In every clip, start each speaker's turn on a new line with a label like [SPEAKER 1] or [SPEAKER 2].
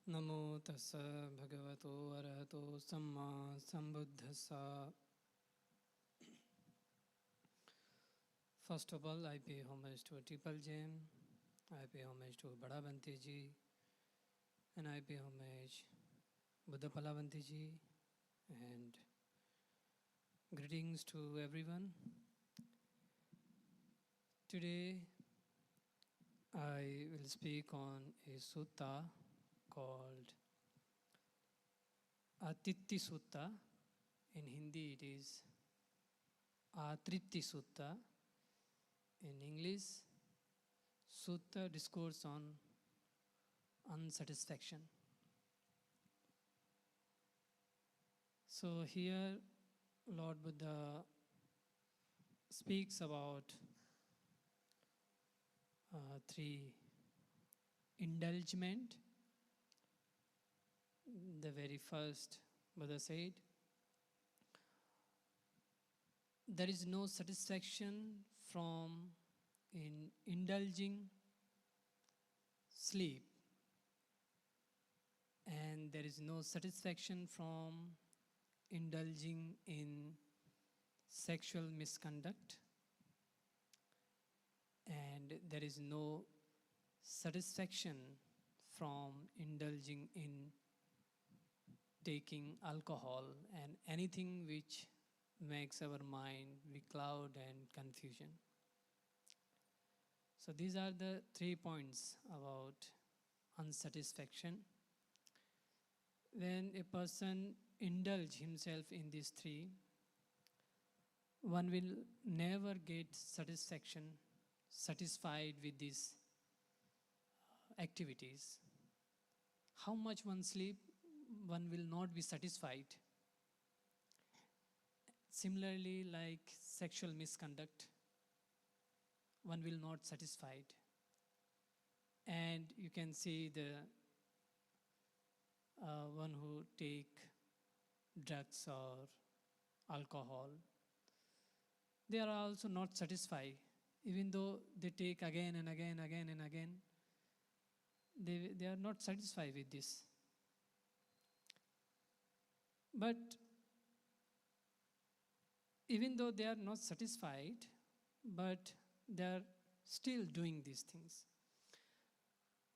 [SPEAKER 1] Namo tassa bhagavato arahato samma sambuddhassa. First of all, I pay homage to Triple Gem, I pay homage to Bada Bhante ji, and I pay homage Buddha Pala Bhante ji, and greetings to everyone. Today, I will speak on a sutta called Atitti Sutta. In Hindi, it is Atritti Sutta. In English, Sutta Discourse on Unsatisfaction. So here, Lord Buddha speaks about three indulgement. The very first, Buddha said, there is no satisfaction from in indulging sleep, and there is no satisfaction from indulging in sexual misconduct, and there is no satisfaction from indulging in taking alcohol and anything which makes our mind be cloud and confusion. So these are the 3 points about unsatisfaction. When a person indulge himself in these 3, one will never get satisfaction, satisfied with these activities. How much one sleep, one will not be satisfied. Similarly, like sexual misconduct, one will not satisfied. And you can see the one who take drugs or alcohol, they are also not satisfied. Even though they take again and again, they are not satisfied with this. But even though they are not satisfied, but they are still doing these things.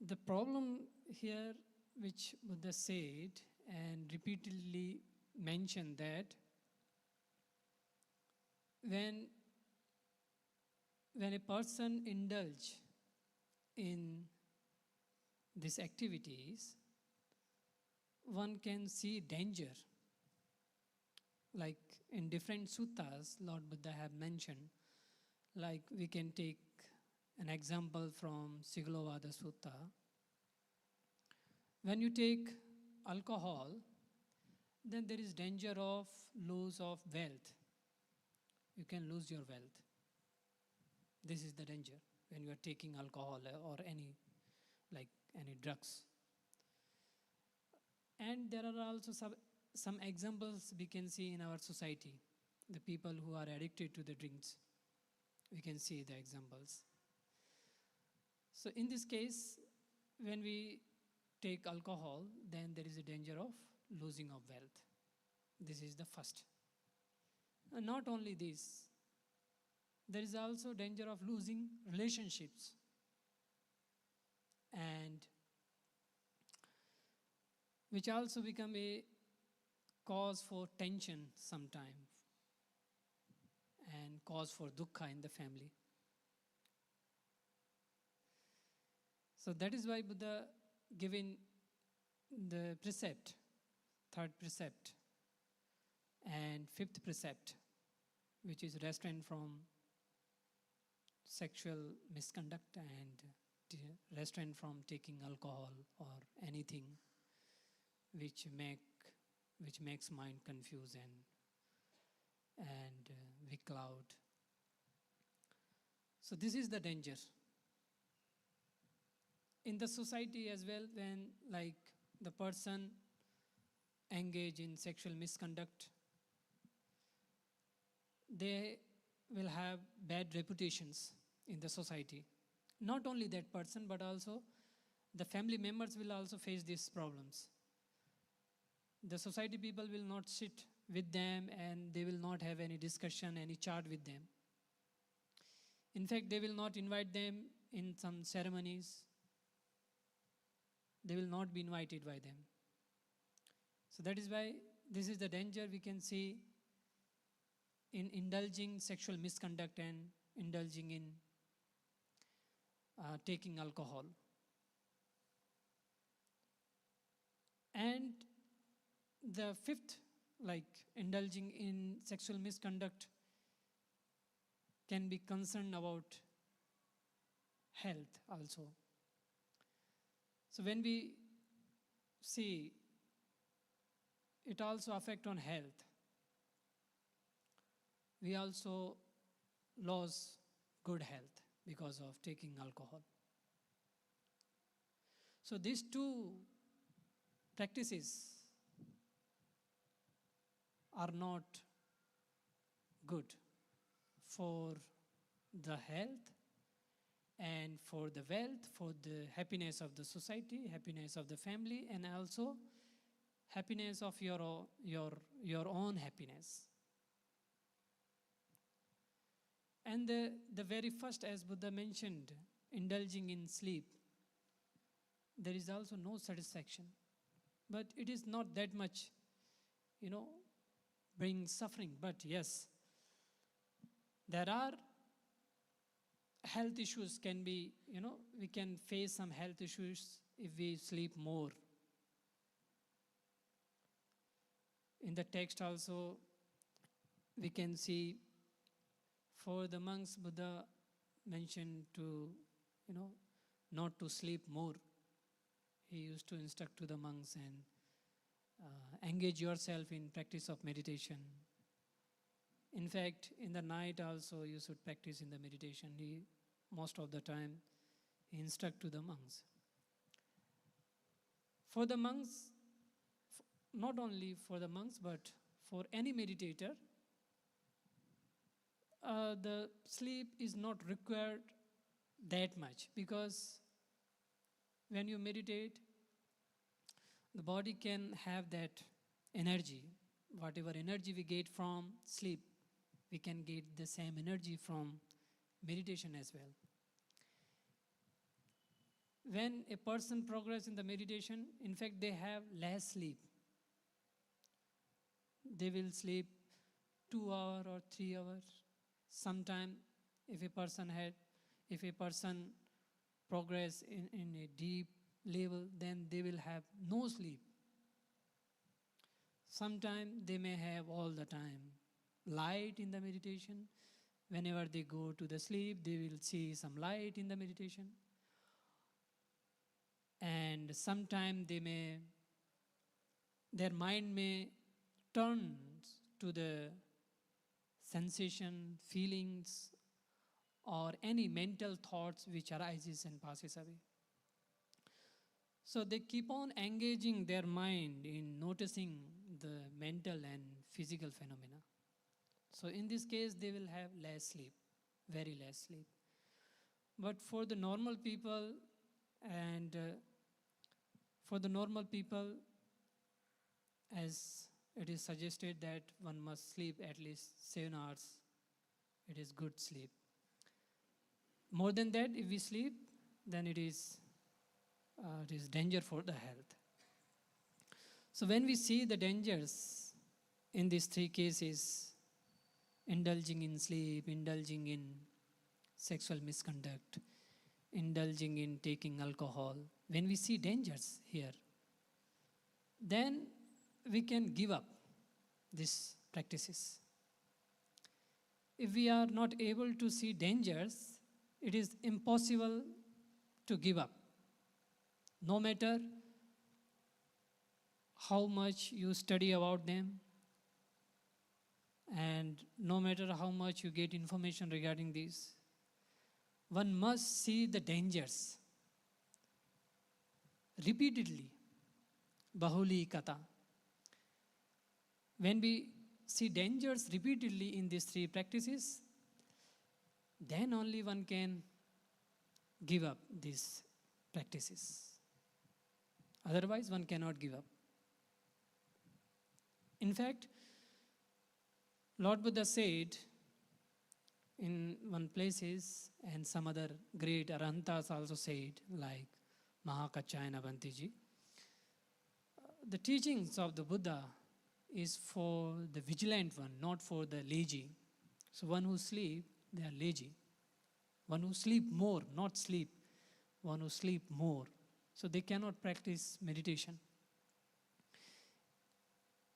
[SPEAKER 1] The problem here, which Buddha said and repeatedly mentioned, that when a person indulge in these activities, one can see danger. Like in different suttas, Lord Buddha have mentioned, like we can take an example from Sigalovada Sutta. When you take alcohol, then there is danger of loss of wealth. You can lose your wealth. This is the danger when you are taking alcohol or any drugs. And there are also some examples we can see in our society. The people who are addicted to the drinks, we can see the examples. So in this case, when we take alcohol, then there is a danger of losing of wealth. This is the first. And not only this, there is also danger of losing relationships, and which also become a cause for tension sometimes and cause for dukkha in the family. So that is why Buddha given the precept, third precept and fifth precept, which is restraint from sexual misconduct and restraint from taking alcohol or anything which makes mind confused and we cloud. So this is the danger. In the society as well, when like the person engage in sexual misconduct, they will have bad reputations in the society. Not only that person, but also the family members will also face these problems. The society people will not sit with them and they will not have any discussion, any chat with them. In fact, they will not invite them in some ceremonies. They will not be invited by them. So that is why this is the danger we can see in indulging sexual misconduct and indulging in taking alcohol. And the fifth, like indulging in sexual misconduct, can be concerned about health also. So when we see, it also affect on health. We also lose good health because of taking alcohol. So these two practices are not good for the health and for the wealth, for the happiness of the society, happiness of the family, and also happiness of your own happiness. And the very first, as Buddha mentioned, indulging in sleep, there is also no satisfaction. But it is not that much, bring suffering. But yes, there are health issues can be, we can face some health issues if we sleep more. In the text also, we can see for the monks, Buddha mentioned to, not to sleep more. He used to instruct to the monks and engage yourself in practice of meditation. In fact, in the night also you should practice in the meditation. Most of the time, he instruct to the monks. For the monks, not only for the monks, but for any meditator, the sleep is not required that much, because when you meditate, the body can have that energy. Whatever energy we get from sleep, we can get the same energy from meditation as well. When a person progresses in the meditation, in fact, they have less sleep. They will sleep 2 hours or 3 hours. Sometime, if a person progress in a deep level, then they will have no sleep. Sometimes they may have all the time light in the meditation. Whenever they go to the sleep, they will see some light in the meditation. And sometimes their mind may turn to the sensation, feelings, or any mental thoughts which arises and passes away. So they keep on engaging their mind in noticing the mental and physical phenomena. So in this case, they will have less sleep, very less sleep. But for the normal people, as it is suggested that one must sleep at least 7 hours, it is good sleep. More than that, if we sleep, then it is danger for the health. So when we see the dangers in these 3 cases, indulging in sleep, indulging in sexual misconduct, indulging in taking alcohol, when we see dangers here, then we can give up these practices. If we are not able to see dangers, it is impossible to give up. No matter how much you study about them, and no matter how much you get information regarding this, one must see the dangers repeatedly. Bahuli kata. When we see dangers repeatedly in these 3 practices, then only one can give up these practices. Otherwise, one cannot give up. In fact, Lord Buddha said in one places, and some other great Arantas also said, like Mahakachayana Bhantiji, the teachings of the Buddha is for the vigilant one, not for the lazy. So one who sleep, they are lazy. One who sleep more, not sleep. One who sleep more. So they cannot practice meditation.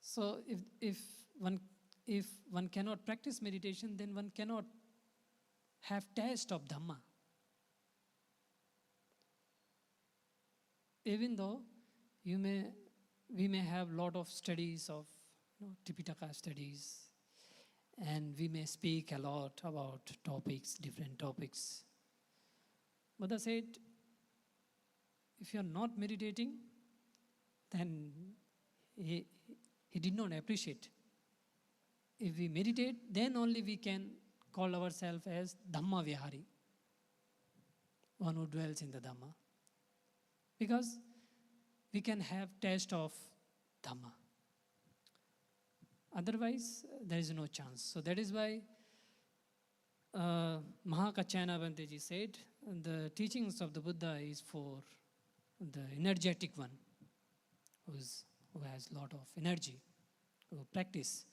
[SPEAKER 1] So if one cannot practice meditation, then one cannot have taste of Dhamma. Even though we may have lot of studies of Tipitaka studies, and we may speak a lot about topics, different topics. Buddha said, if you are not meditating, then he did not appreciate. If we meditate, then only we can call ourselves as Dhamma Vihari, one who dwells in the Dhamma. Because we can have taste of Dhamma. Otherwise, there is no chance. So that is why Mahakachayana Bhantiji said, the teachings of the Buddha is for the energetic one, who has lot of energy, who practice,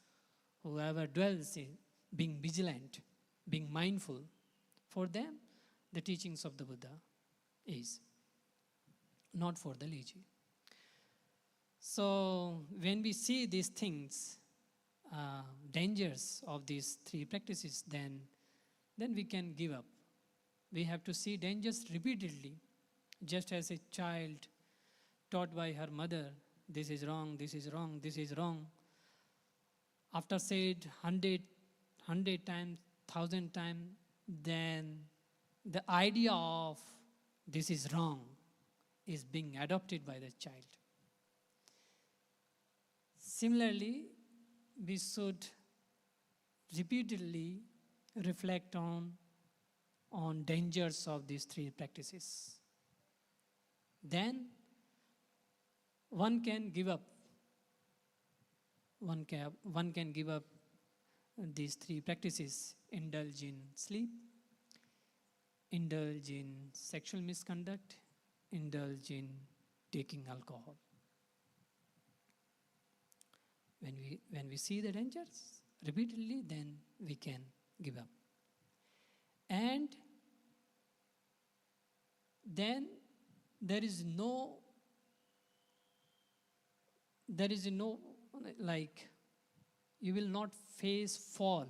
[SPEAKER 1] whoever dwells in being vigilant, being mindful. For them, the teachings of the Buddha is not for the lazy. So when we see these things, dangers of these three practices, then we can give up. We have to see dangers repeatedly, just as a child taught by her mother, this is wrong, this is wrong, this is wrong. After said 100 times, 1,000 times, then the idea of this is wrong is being adopted by the child. Similarly, we should repeatedly reflect on dangers of these three practices. Then one can give up. One can give up these three practices: indulge in sleep, indulge in sexual misconduct, indulge in taking alcohol. When we see the dangers repeatedly, then we can give up. And then there is no like, you will not face fall.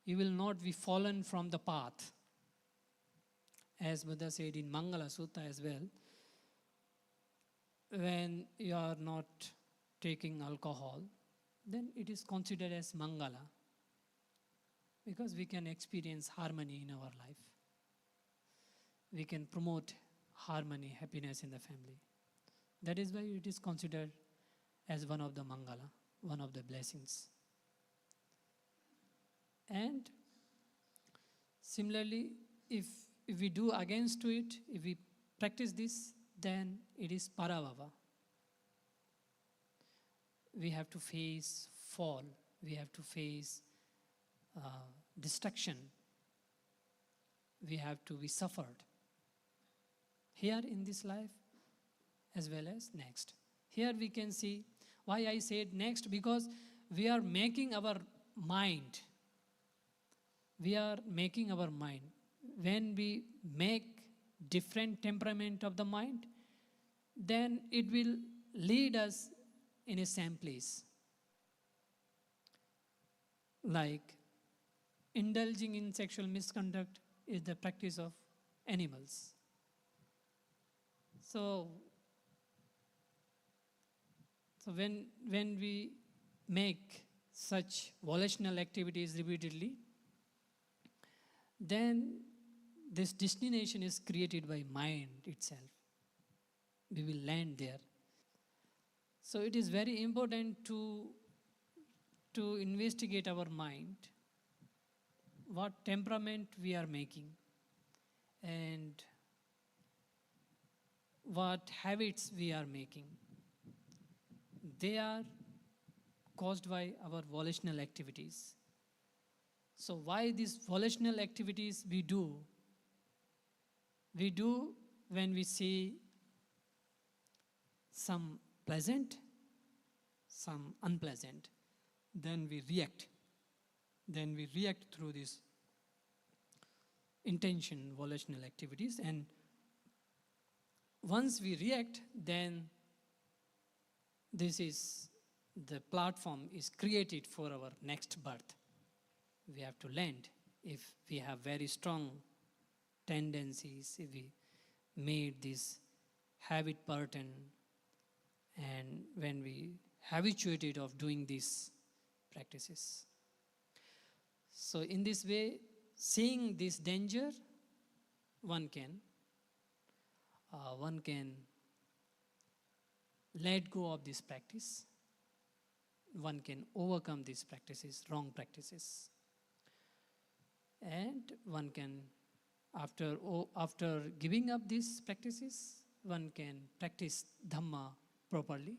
[SPEAKER 1] You will not be fallen from the path. As Buddha said in Mangala Sutta as well, when you are not taking alcohol, then it is considered as Mangala, because we can experience harmony in our life. We can promote harmony, happiness in the family. That is why it is considered as one of the Mangala, one of the blessings. And similarly, if we do against to it, if we practice this, then it is Parabhava. We have to face fall. We have to face destruction. We have to be suffered. Here in this life as well as next. Here we can see why I said next, because we are making our mind. We are making our mind. When we make different temperament of the mind, then it will lead us in a same place. Like indulging in sexual misconduct is the practice of animals. So when we make such volitional activities repeatedly, then this destination is created by mind itself. We will land there. So it is very important to investigate our mind, what temperament we are making, and what habits we are making. They are caused by our volitional activities. So why these volitional activities we do? We do when we see some pleasant, some unpleasant. Then we react. Then we react through these intention, volitional activities. And once we react, then the platform is created for our next birth. We have to land. If we have very strong tendencies, if we made this habit pattern, and when we habituated of doing these practices. So in this way, seeing this danger, one can let go of this practice. One can overcome these practices, wrong practices. And one can, after giving up these practices, one can practice Dhamma properly,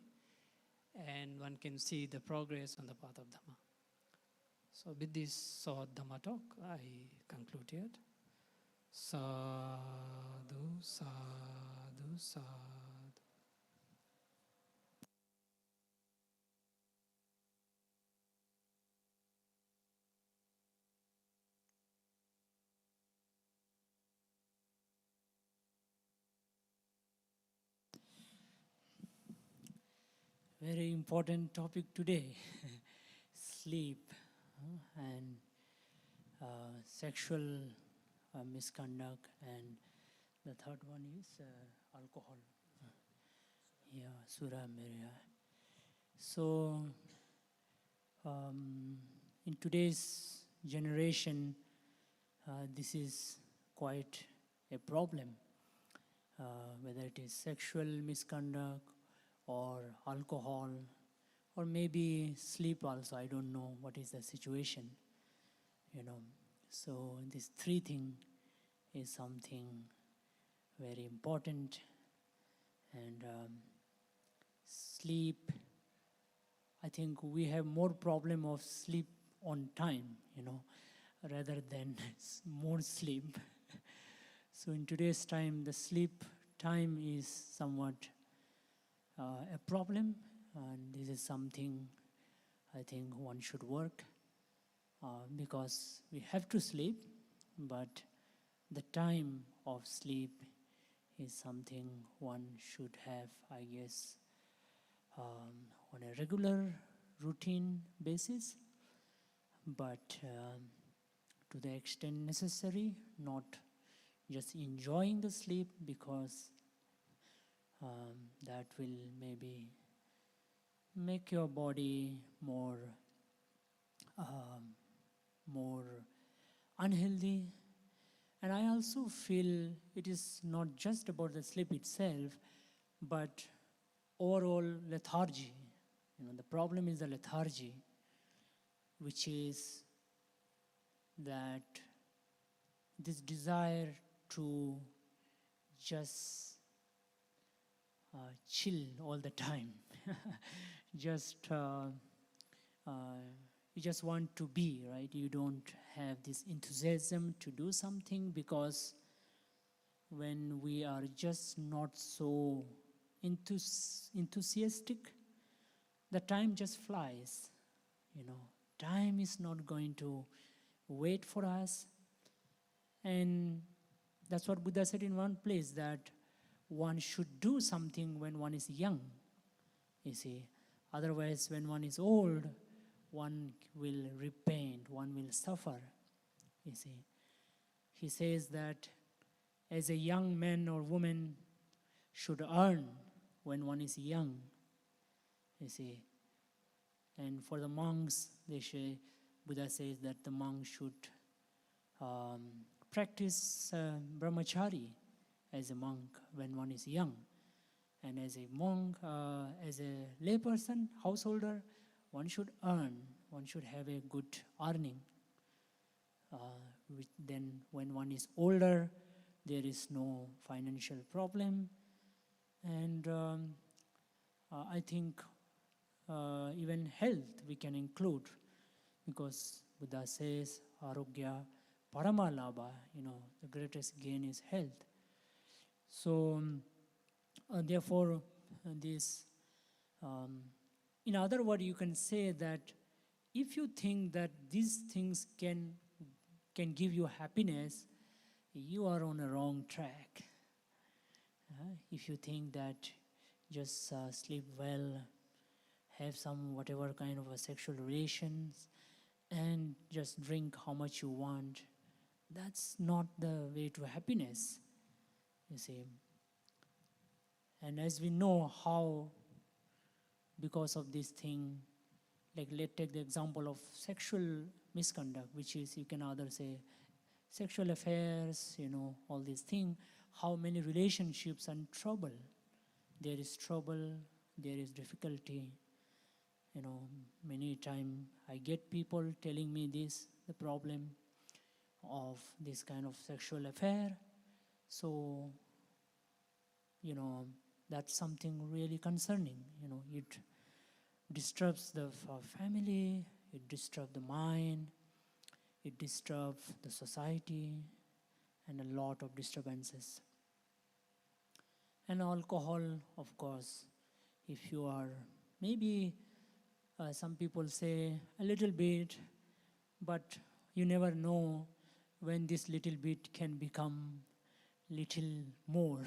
[SPEAKER 1] and one can see the progress on the path of Dhamma. So with this short Dhamma talk, I conclude here. Sadhu, sadhu, sadhu.
[SPEAKER 2] Very important topic today, sleep and sexual misconduct, and the third one is alcohol. Yeah, Surah Mirya. So, in today's generation, this is quite a problem, whether it is sexual misconduct or alcohol, or maybe sleep also. I don't know what is the situation, So these three things is something very important. And sleep, I think we have more problem of sleep on time, rather than more sleep. So in today's time, the sleep time is somewhat a problem, and this is something I think one should work, because we have to sleep, but the time of sleep is something one should have, I guess, on a regular routine basis, but to the extent necessary, not just enjoying the sleep, because that will maybe make your body more unhealthy. And I also feel it is not just about the sleep itself, but overall lethargy. The problem is the lethargy, which is that this desire to just chill all the time. You just want to be, right? You don't have this enthusiasm to do something, because when we are just not so enthusiastic, the time just flies. Time is not going to wait for us. And that's what Buddha said in one place, that one should do something when one is young, you see. Otherwise, when one is old, one will repent, one will suffer, you see. He says that as a young man or woman should earn when one is young, you see. And for the monks, Buddha says that the monk should practice brahmachari as a monk when one is young. And as a monk, as a layperson, householder, one should earn, one should have a good earning. Then when one is older, there is no financial problem, And I think even health we can include, because Buddha says arogya paramalabha, the greatest gain is health. So therefore this, in other words, you can say that if you think that these things can give you happiness, you are on a wrong track. If you think that just sleep well, have some whatever kind of a sexual relations, and just drink how much you want, that's not the way to happiness, you see. And as we know how, because of this thing, like let's take the example of sexual misconduct, which is, you can either say sexual affairs, all these things, how many relationships are in trouble. There is trouble, there is difficulty. Many times I get people telling me this, the problem of this kind of sexual affair. So, that's something really concerning. It disturbs the family, it disturbs the mind, it disturbs the society, and a lot of disturbances. And alcohol, of course, if you are maybe, some people say a little bit, but you never know when this little bit can become little more,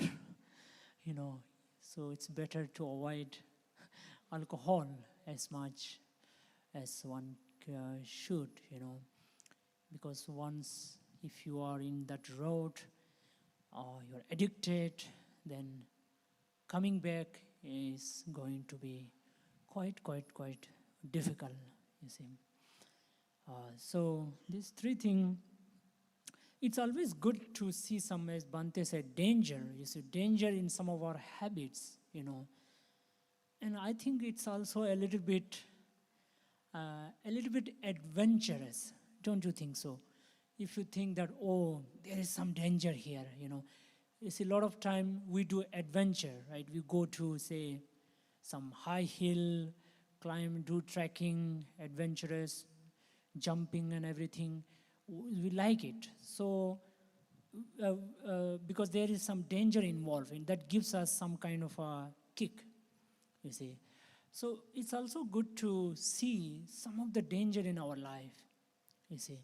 [SPEAKER 2] So it's better to avoid alcohol as much as one should, because once if you are in that road or you're addicted, then coming back is going to be quite difficult, you see. So these three things, it's always good to see some, as Bhante said, danger. You see, danger in some of our habits, And I think it's also a little bit adventurous, don't you think so? If you think that, oh, there is some danger here, You see, a lot of time we do adventure, right? We go to, say, some high hill, climb, do trekking, adventurous, jumping and everything. We like it. So, because there is some danger involved, and that gives us some kind of a kick, you see. So it's also good to see some of the danger in our life, you see,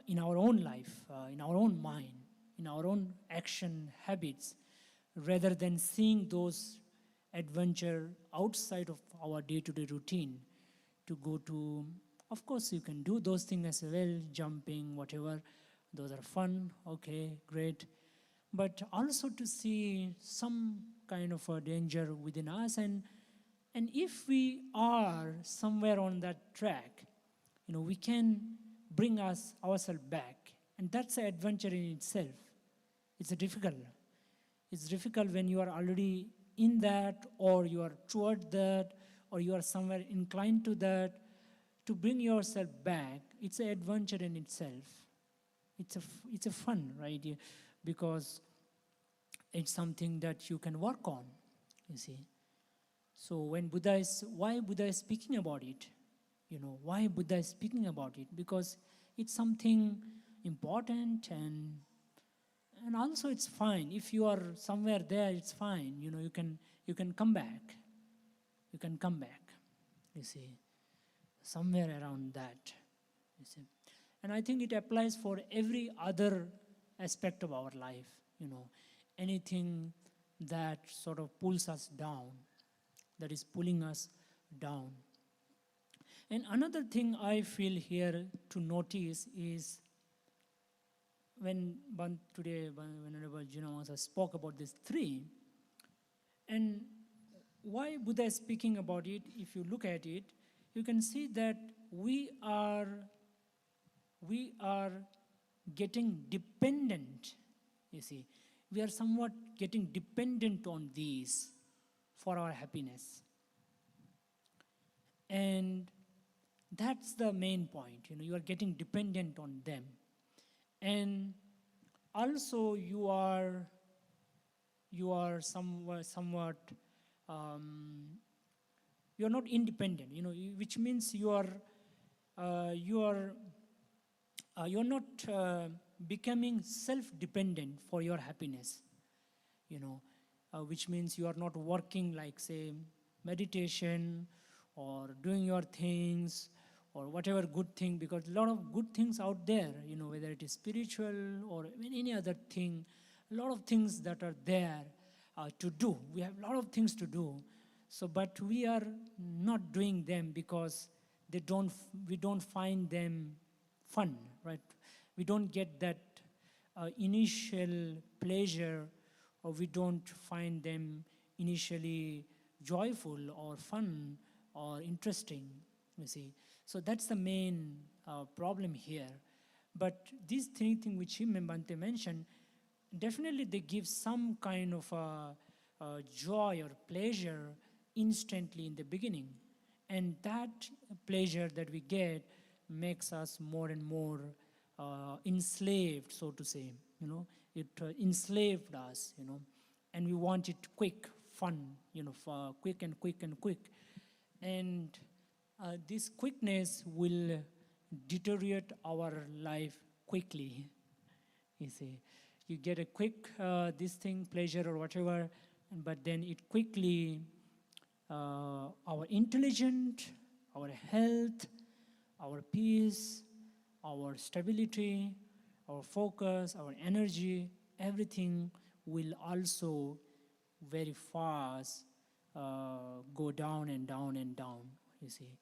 [SPEAKER 2] in our own life, in our own mind, in our own action habits, rather than seeing those adventure outside of our day-to-day routine, to go to, of course you can do those things as well, jumping, whatever, those are fun, okay, great, but also to see some kind of a danger within us, and if we are somewhere on that track, we can bring ourselves back, and that's an adventure in itself. It's difficult. It's difficult when you are already in that, or you are toward that, or you are somewhere inclined to that, to bring yourself back. It's an adventure in itself. It's a fun, right? Because it's something that you can work on, you see. So when why Buddha is speaking about it? Why Buddha is speaking about it? Because it's something important, and also it's fine. If you are somewhere there, it's fine. You can come back. You can come back, you see, somewhere around that, you see. And I think it applies for every other aspect of our life, anything that sort of pulls us down, that is pulling us down. And another thing I feel here to notice is, when today Venerable Jinavamsa spoke about these three, and why Buddha is speaking about it, if you look at it, you can see that we are getting dependent, you see. We are somewhat getting dependent on these for our happiness. And that's the main point, you are getting dependent on them. And also you are you are somewhat you are not independent, which means you're not becoming self-dependent for your happiness, which means you are not working like, say, meditation or doing your things or whatever good thing, because a lot of good things out there, whether it is spiritual or any other thing, a lot of things that are there to do. We have a lot of things to do. So, but we are not doing them because we don't find them fun, right? We don't get that initial pleasure, or we don't find them initially joyful or fun or interesting, you see. So that's the main problem here. But these three things which Bhante mentioned, definitely they give some kind of joy or pleasure instantly in the beginning. And that pleasure that we get makes us more and more enslaved, so to say. It enslaved us, and we want it quick, fun, for quick and quick and quick. And this quickness will deteriorate our life quickly. You see, you get a quick this thing, pleasure or whatever, but then it quickly, our intelligence, our health, our peace, our stability, our focus, our energy, everything will also very fast go down and down and down, you see.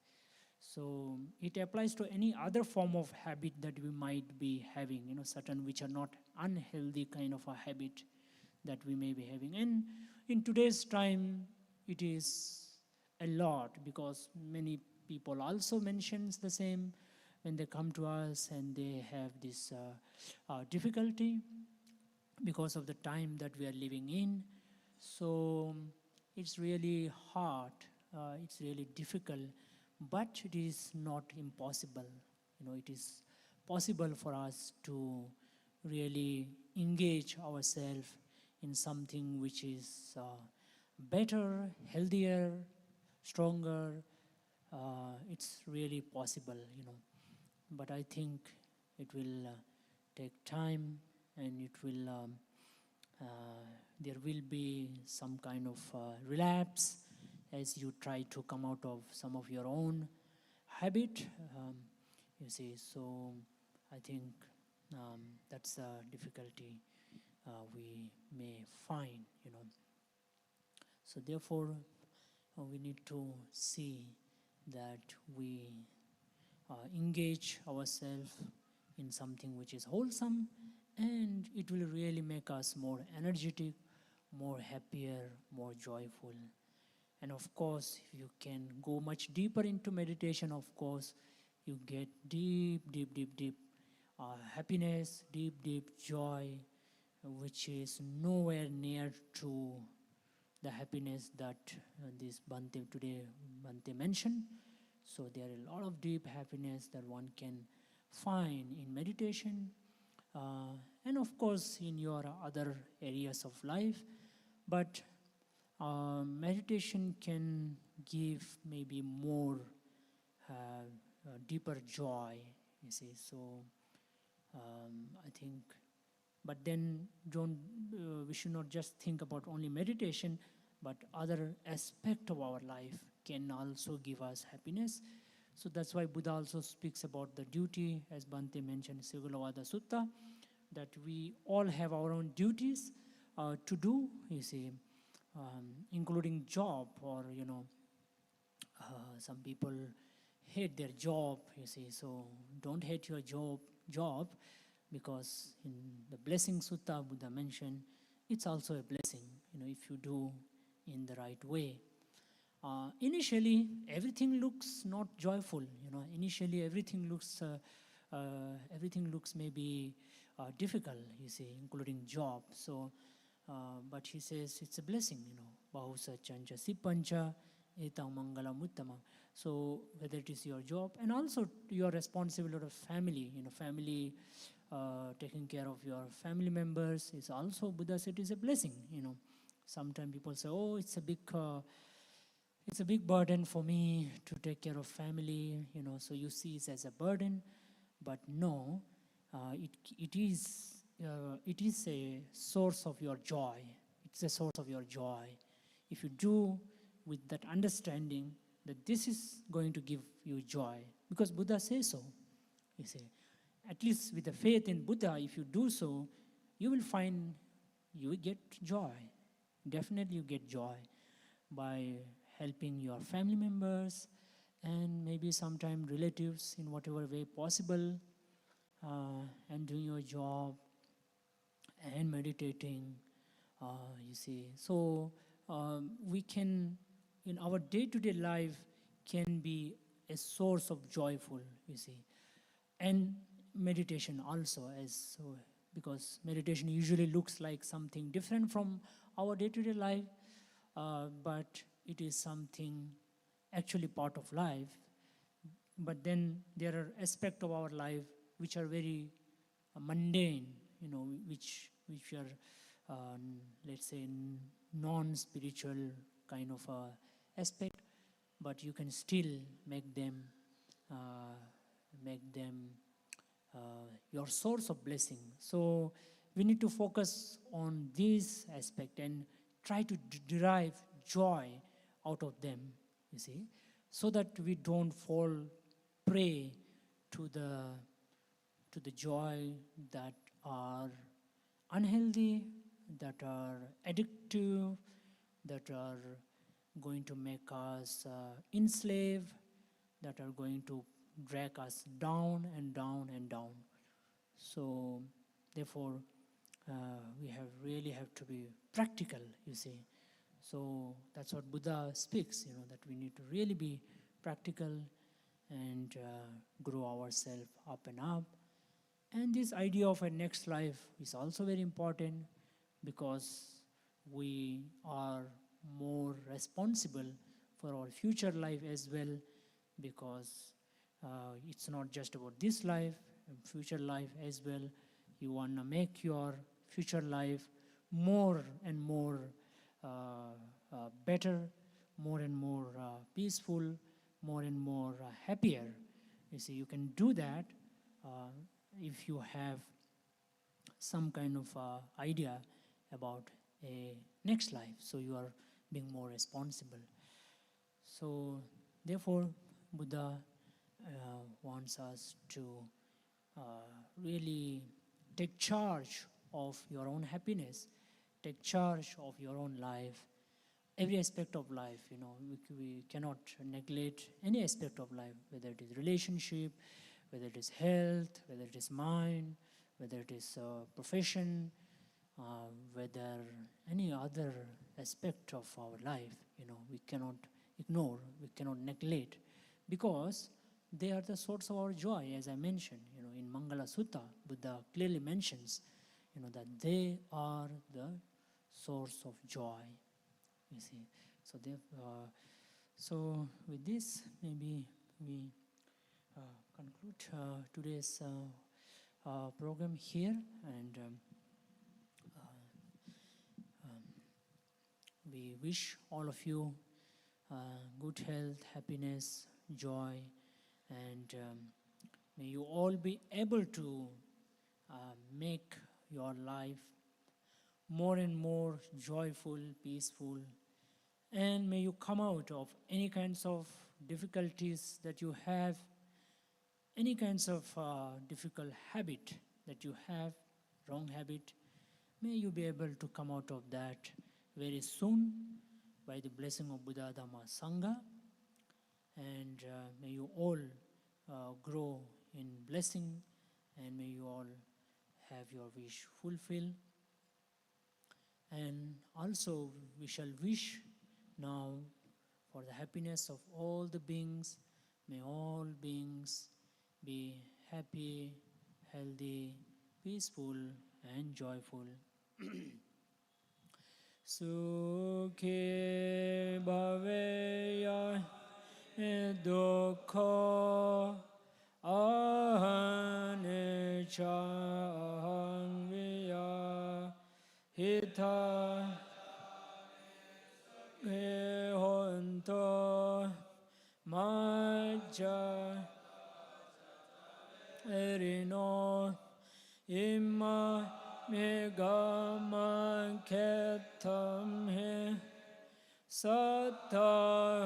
[SPEAKER 2] So it applies to any other form of habit that we might be having, certain which are not unhealthy kind of a habit that we may be having. And in today's time, it is a lot, because many people also mentions the same when they come to us and they have this difficulty because of the time that we are living in. So it's really hard, it's really difficult, but it is not impossible. It is possible for us to really engage ourselves in something which is better, healthier, stronger. It's really possible, But I think it will take time, and it will there will be some kind of relapse as you try to come out of some of your own habit, you see. So I think that's a difficulty we may find, So therefore, we need to see that we engage ourselves in something which is wholesome, and it will really make us more energetic, more happier, more joyful. And of course, if you can go much deeper into meditation, of course, you get deep happiness, deep joy, which is nowhere near to the happiness that this Bhante mentioned. So there are a lot of deep happiness that one can find in meditation, and of course in your other areas of life. But meditation can give maybe more deeper joy, you see. So I think, but then we should not just think about only meditation, but other aspect of our life can also give us happiness. So that's why Buddha also speaks about the duty, as Bhante mentioned, Sigalovada Sutta, that we all have our own duties to do, you see, including job, or some people hate their job, you see. So don't hate your job, because in the Blessing Sutta, Buddha mentioned, it's also a blessing, if you do in the right way. Initially, everything looks not joyful, Initially, everything looks maybe difficult, you see, including job. So, but he says it's a blessing, Bahusa chancha sipancha etang mangalam uttamam. So whether it is your job, and also your responsibility of family, family, taking care of your family members is also, Buddha said, is a blessing, Sometimes people say, "Oh, it's a big burden for me to take care of family." So you see it as a burden, but no, it is a source of your joy. It's a source of your joy. If you do with that understanding that this is going to give you joy, because Buddha says so. You see, at least with the faith in Buddha, if you do so, you will find you will get joy. Definitely you get joy by helping your family members and maybe sometime relatives in whatever way possible, and doing your job and meditating, you see. So we can, in our day-to-day life, can be a source of joyful, you see. And meditation also, because meditation usually looks like something different from our day-to-day life, but it is something actually part of life. But then there are aspects of our life which are very mundane, which are, let's say, non-spiritual kind of aspect, but you can still make them your source of blessing. So we need to focus on this aspect and try to derive joy out of them, you see, so that we don't fall prey to the joy that are unhealthy, that are addictive, that are going to make us enslaved, that are going to drag us down and down and down. So therefore we really have to be practical, you see. So that's what Buddha speaks, that we need to really be practical and grow ourselves up and up. And this idea of a next life is also very important, because we are more responsible for our future life as well, because it's not just about this life, future life as well. You want to make your future life more and more better, more and more peaceful, more and more happier. You see, you can do that if you have some kind of idea about a next life, so you are being more responsible. So therefore Buddha wants us to really take charge of your own happiness, take charge of your own life, every aspect of life. We cannot neglect any aspect of life, whether it is relationship, whether it is health, whether it is mind, whether it is profession, whether any other aspect of our life. We cannot ignore, we cannot neglect, because they are the source of our joy. As I mentioned, in Mangala Sutta, Buddha clearly mentions, that they are the source of joy. You see, so with this, maybe we conclude today's program here, and we wish all of you good health, happiness, joy, and may you all be able to make your life more and more joyful, peaceful, and may you come out of any kinds of difficulties that you have, any kinds of difficult habit that you have, wrong habit. May you be able to come out of that very soon by the blessing of Buddha, Dhamma, Sangha, and may you all grow in blessing, and may you all have your wish fulfilled. And also we shall wish now for the happiness of all the beings. May all beings be happy, healthy, peaceful, and joyful. Sukhe bhaveya dukkha ahanicca ahang hita Sattha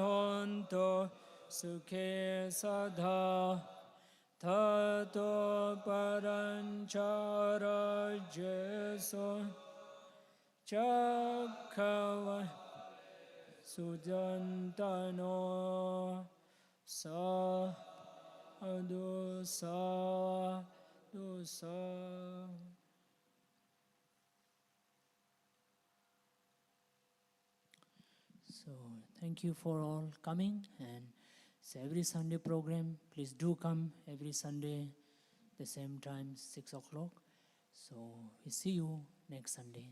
[SPEAKER 2] honto sukhe sadha Tato paranchara jeso Chakkava sujantano Sadhu sadhu sadhu. So thank you for all coming, and it's every Sunday program. Please do come every Sunday, the same time, 6 o'clock. So we see you next Sunday.